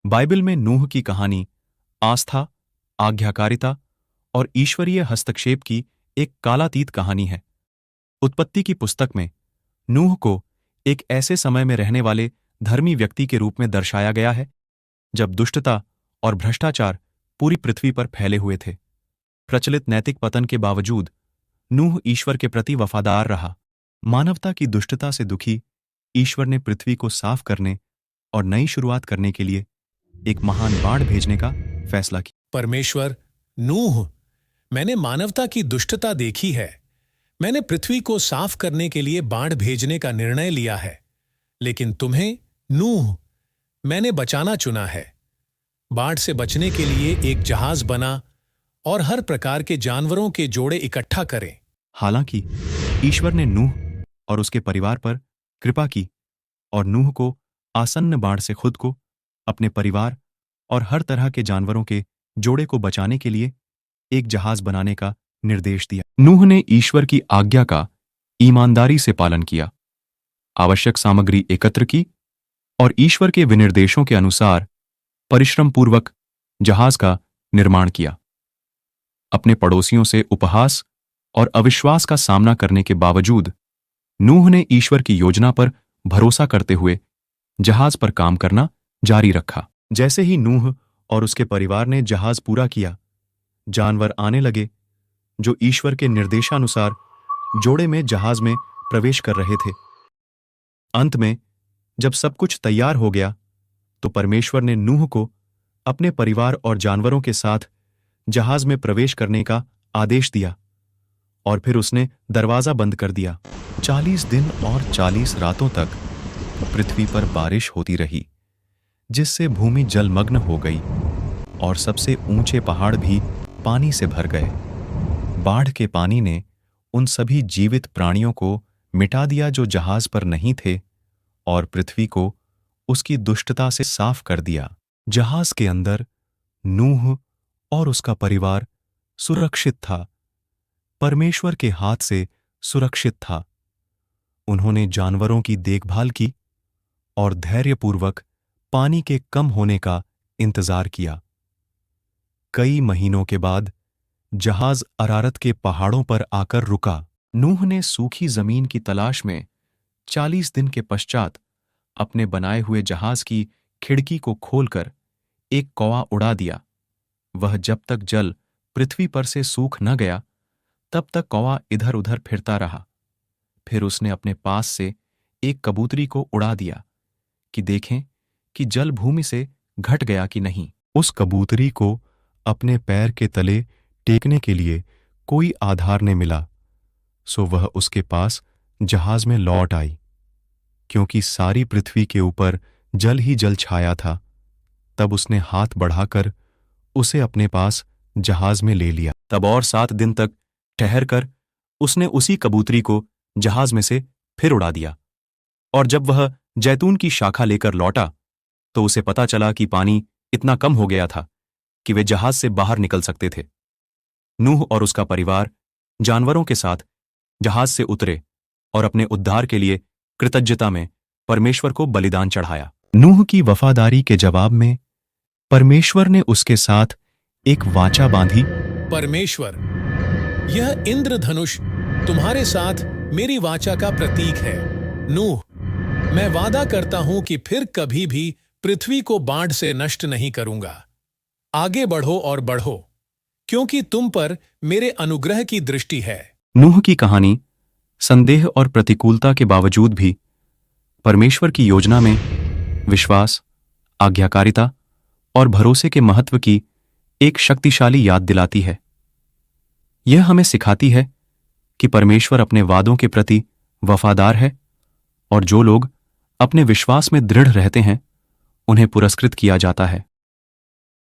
Bible में नूह की कहानी आस्था, आज्ञाकारिता और ईश्वरीय हस्तक्षेप की एक कालातीत कहानी है। उत्पत्ति की पुस्तक में नूह को एक ऐसे समय में रहने वाले धर्मी व्यक्ति के रूप में दर्शाया गया है जब दुष्टता और भ्रष्टाचार पूरी पृथ्वी पर फैले हुए थे। प्रचलित नैतिक पतन के बावजूद नूह ईश्वर के प्रति वफादार रहा। मानवता की दुष्टता से दुखी ईश्वर ने पृथ्वी को साफ करने और नई शुरुआत करने के लिए एक महान बाढ़ भेजने का फैसला किया। परमेश्वर, नूह, मैंने मानवता की दुष्टता देखी है। मैंने पृथ्वी को साफ करने के लिए बाढ़ भेजने का निर्णय लिया है। लेकिन तुम्हें, नूह, मैंने बचाना चुना है। बाढ़ से बचने के लिए एक जहाज बना और हर प्रकार के जानवरों के जोड़े इकट्ठा करें। हालांकि ईश्वर ने नूह और उसके परिवार पर कृपा की और नूह को आसन्न बाढ़ से खुद को, अपने परिवार और हर तरह के जानवरों के जोड़े को बचाने के लिए एक जहाज बनाने का निर्देश दिया। नूह ने ईश्वर की आज्ञा का ईमानदारी से पालन किया, आवश्यक सामग्री एकत्र की और ईश्वर के विनिर्देशों के अनुसार परिश्रमपूर्वक जहाज का निर्माण किया। अपने पड़ोसियों से उपहास और अविश्वास का सामना करने के बावजूद नूह ने ईश्वर की योजना पर भरोसा करते हुए जहाज पर काम करना जारी रखा। जैसे ही नूह और उसके परिवार ने जहाज पूरा किया, जानवर आने लगे जो ईश्वर के निर्देशानुसार जोड़े में जहाज में प्रवेश कर रहे थे। अंत में जब सब कुछ तैयार हो गया तो परमेश्वर ने नूह को अपने परिवार और जानवरों के साथ जहाज में प्रवेश करने का आदेश दिया और फिर उसने दरवाजा बंद कर दिया। 40 दिन और 40 रातों तक पृथ्वी पर बारिश होती रही, जिससे भूमि जलमग्न हो गई और सबसे ऊंचे पहाड़ भी पानी से भर गए। बाढ़ के पानी ने उन सभी जीवित प्राणियों को मिटा दिया जो जहाज पर नहीं थे और पृथ्वी को उसकी दुष्टता से साफ कर दिया। जहाज के अंदर नूह और उसका परिवार सुरक्षित था, परमेश्वर के हाथ से सुरक्षित था। उन्होंने जानवरों की देखभाल की और धैर्यपूर्वक पानी के कम होने का इंतजार किया। कई महीनों के बाद जहाज अरारत के पहाड़ों पर आकर रुका। नूह ने सूखी जमीन की तलाश में 40 दिन के पश्चात अपने बनाए हुए जहाज की खिड़की को खोलकर एक कौवा उड़ा दिया। वह जब तक जल पृथ्वी पर से सूख न गया तब तक कौवा इधर उधर फिरता रहा। फिर उसने अपने पास से एक कबूतरी को उड़ा दिया कि देखें कि जल भूमि से घट गया कि नहीं। उस कबूतरी को अपने पैर के तले टेकने के लिए कोई आधार न मिला, सो वह उसके पास जहाज में लौट आई। क्योंकि सारी पृथ्वी के ऊपर जल ही जल छाया था, तब उसने हाथ बढ़ाकर उसे अपने पास जहाज में ले लिया। तब और 7 दिन तक ठहरकर उसने उसी कबूतरी को जहाज में से फिर उड़ा दिया। और जब वह जैतून की शाखा लेकर लौटा तो उसे पता चला कि पानी इतना कम हो गया था कि वे जहाज से बाहर निकल सकते थे। नूह और उसका परिवार जानवरों के साथ जहाज से उतरे और अपने उद्धार के लिए कृतज्ञता में परमेश्वर को बलिदान चढ़ाया। नूह की वफादारी के जवाब में परमेश्वर ने उसके साथ एक वाचा बांधी। परमेश्वर, यह इंद्रधनुष तुम्हारे साथ मेरी वाचा का प्रतीक है। नूह, मैं वादा करता हूं कि फिर कभी भी पृथ्वी को बाढ़ से नष्ट नहीं करूंगा। आगे बढ़ो और बढ़ो, क्योंकि तुम पर मेरे अनुग्रह की दृष्टि है। नूह की कहानी संदेह और प्रतिकूलता के बावजूद भी परमेश्वर की योजना में विश्वास, आज्ञाकारिता और भरोसे के महत्व की एक शक्तिशाली याद दिलाती है। यह हमें सिखाती है कि परमेश्वर अपने वादों के प्रति वफादार है और जो लोग अपने विश्वास में दृढ़ रहते हैं उन्हें पुरस्कृत किया जाता है।